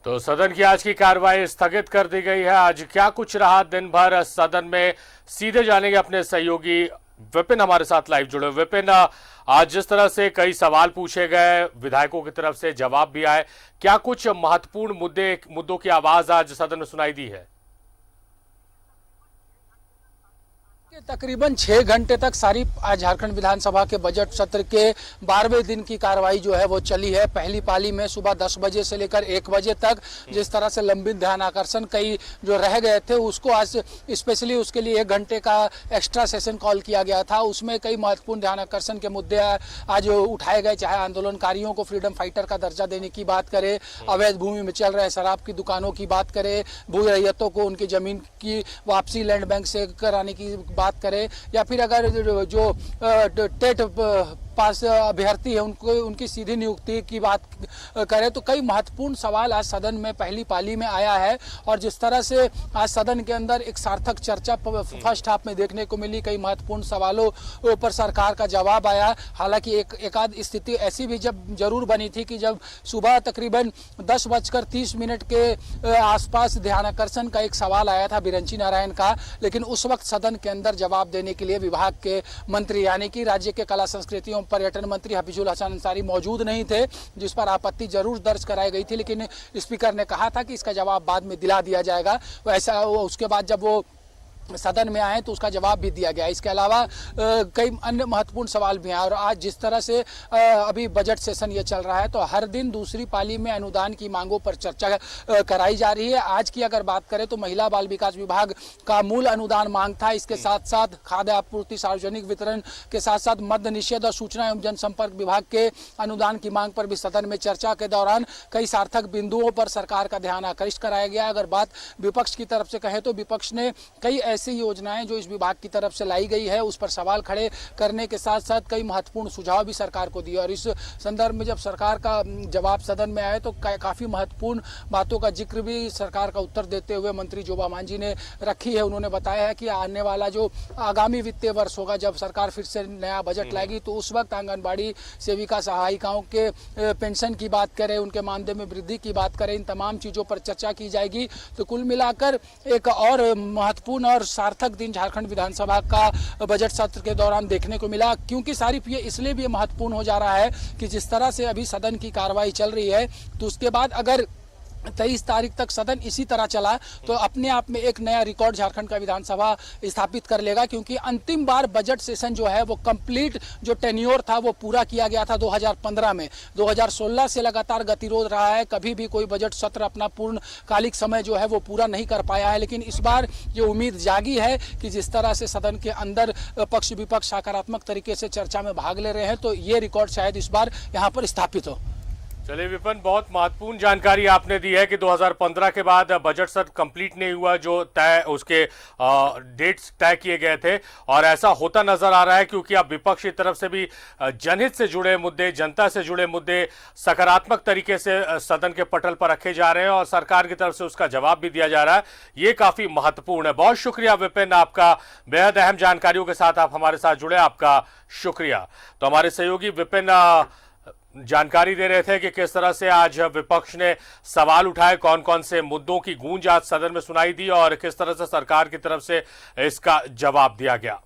तो सदन की आज की कार्रवाई स्थगित कर दी गई है। आज क्या कुछ रहा दिन भर सदन में, सीधे जानेंगे अपने सहयोगी विपिन हमारे साथ लाइव जुड़े। विपिन, आज जिस तरह से कई सवाल पूछे गए, विधायकों की तरफ से जवाब भी आए, क्या कुछ महत्वपूर्ण मुद्दों की आवाज आज सदन में सुनाई दी है? तकरीबन 6 घंटे तक सारी आज झारखंड विधानसभा के बजट सत्र के 12वें दिन की कार्रवाई जो है वो चली है। पहली पाली में सुबह 10 बजे से लेकर 1 बजे तक जिस तरह से लंबित ध्यान आकर्षण कई जो रह गए थे उसको आज स्पेशली उसके लिए 1 घंटे का एक्स्ट्रा सेशन कॉल किया गया था। उसमें कई महत्वपूर्ण ध्यान आकर्षण के मुद्दे आज उठाए गए, चाहे आंदोलनकारियों को फ्रीडम फाइटर का दर्जा देने की बात करें, अवैध भूमि में चल रहे शराब की दुकानों की बात करें, भू रैयतों को उनकी जमीन की वापसी लैंड बैंक से कराने की बात करें, या फिर अगर जो टेट पास अभ्यर्थी है उनको उनकी सीधी नियुक्ति की बात करें, तो कई महत्वपूर्ण सवाल आज सदन में पहली पाली में आया है। और जिस तरह से आज सदन के अंदर एक सार्थक चर्चा फर्स्ट हाफ में देखने को मिली, कई महत्वपूर्ण सवालों पर सरकार का जवाब आया। हालांकि एक आध स्थिति ऐसी भी जब जरूर बनी थी कि जब सुबह तकरीबन 10:30 के आसपास ध्यानाकर्षण का एक सवाल आया था बिरंची नारायण का, लेकिन उस वक्त सदन के अंदर जवाब देने के लिए विभाग के मंत्री यानी कि राज्य के कला संस्कृति एवं पर्यटन मंत्री हफीजुल हसन अंसारी मौजूद नहीं थे, जिस पर आपत्ति जरूर दर्ज कराई गई थी, लेकिन स्पीकर ने कहा था कि इसका जवाब बाद में दिला दिया जाएगा। वैसा उसके बाद जब वो सदन में आए तो उसका जवाब भी दिया गया। इसके अलावा कई अन्य महत्वपूर्ण सवाल भी हैं। और आज जिस तरह से अभी बजट सेशन ये चल रहा है तो हर दिन दूसरी पाली में अनुदान की मांगों पर चर्चा कराई जा रही है। आज की अगर बात करें तो महिला बाल विकास विभाग का मूल अनुदान मांग था, इसके साथ साथ खाद्य आपूर्ति सार्वजनिक वितरण के साथ साथ मद्य निषेध और सूचना एवं जनसंपर्क विभाग के अनुदान की मांग पर भी सदन में चर्चा के दौरान कई सार्थक बिंदुओं पर सरकार का ध्यान आकृष्ट कराया गया। अगर बात विपक्ष की तरफ से कहें तो विपक्ष ने कई ऐसी योजनाएं जो इस विभाग की तरफ से लाई गई है उस पर सवाल खड़े करने के साथ साथ कई महत्वपूर्ण सुझाव भी सरकार को दिए। और इस संदर्भ में जब सरकार का जवाब सदन में आए तो काफी महत्वपूर्ण बातों का जिक्र भी सरकार का उत्तर देते हुए मंत्री जोबा मांझी ने रखी है। उन्होंने बताया है कि आने वाला जो आगामी वित्तीय वर्ष होगा, जब सरकार फिर से नया बजट लाएगी तो उस वक्त आंगनबाड़ी सेविका सहायिकाओं के पेंशन की बात करें, उनके मानदेय में वृद्धि की बात करें, इन तमाम चीजों पर चर्चा की जाएगी। तो कुल मिलाकर एक और महत्वपूर्ण और सार्थक दिन झारखंड विधानसभा का बजट सत्र के दौरान देखने को मिला। क्योंकि सारिफ ये इसलिए भी महत्वपूर्ण हो जा रहा है कि जिस तरह से अभी सदन की कार्रवाई चल रही है तो उसके बाद अगर 23 तारीख तक सदन इसी तरह चला तो अपने आप में एक नया रिकॉर्ड झारखंड का विधानसभा स्थापित कर लेगा। क्योंकि अंतिम बार बजट सेशन जो है वो कंप्लीट जो टेन्योर था वो पूरा किया गया था 2015 में। 2016 से लगातार गतिरोध रहा है, कभी भी कोई बजट सत्र अपना पूर्णकालिक समय जो है वो पूरा नहीं कर पाया है। लेकिन इस बार ये उम्मीद जागी है कि जिस तरह से सदन के अंदर पक्ष विपक्ष सकारात्मक तरीके से चर्चा में भाग ले रहे हैं तो ये रिकॉर्ड शायद इस बार यहाँ पर स्थापित हो। चलिए विपिन, बहुत महत्वपूर्ण जानकारी आपने दी है कि 2015 के बाद बजट सत्र कंप्लीट नहीं हुआ, जो तय उसके डेट्स तय किए गए थे, और ऐसा होता नजर आ रहा है क्योंकि अब विपक्ष की तरफ से भी जनहित से जुड़े मुद्दे, जनता से जुड़े मुद्दे सकारात्मक तरीके से सदन के पटल पर रखे जा रहे हैं और सरकार की तरफ से उसका जवाब भी दिया जा रहा है। ये काफी महत्वपूर्ण है। बहुत शुक्रिया विपिन, आपका बेहद अहम जानकारियों के साथ आप हमारे साथ जुड़े, आपका शुक्रिया। तो हमारे सहयोगी विपिन जानकारी दे रहे थे कि किस तरह से आज विपक्ष ने सवाल उठाए, कौन कौन से मुद्दों की गूंज आज सदन में सुनाई दी और किस तरह से सरकार की तरफ से इसका जवाब दिया गया।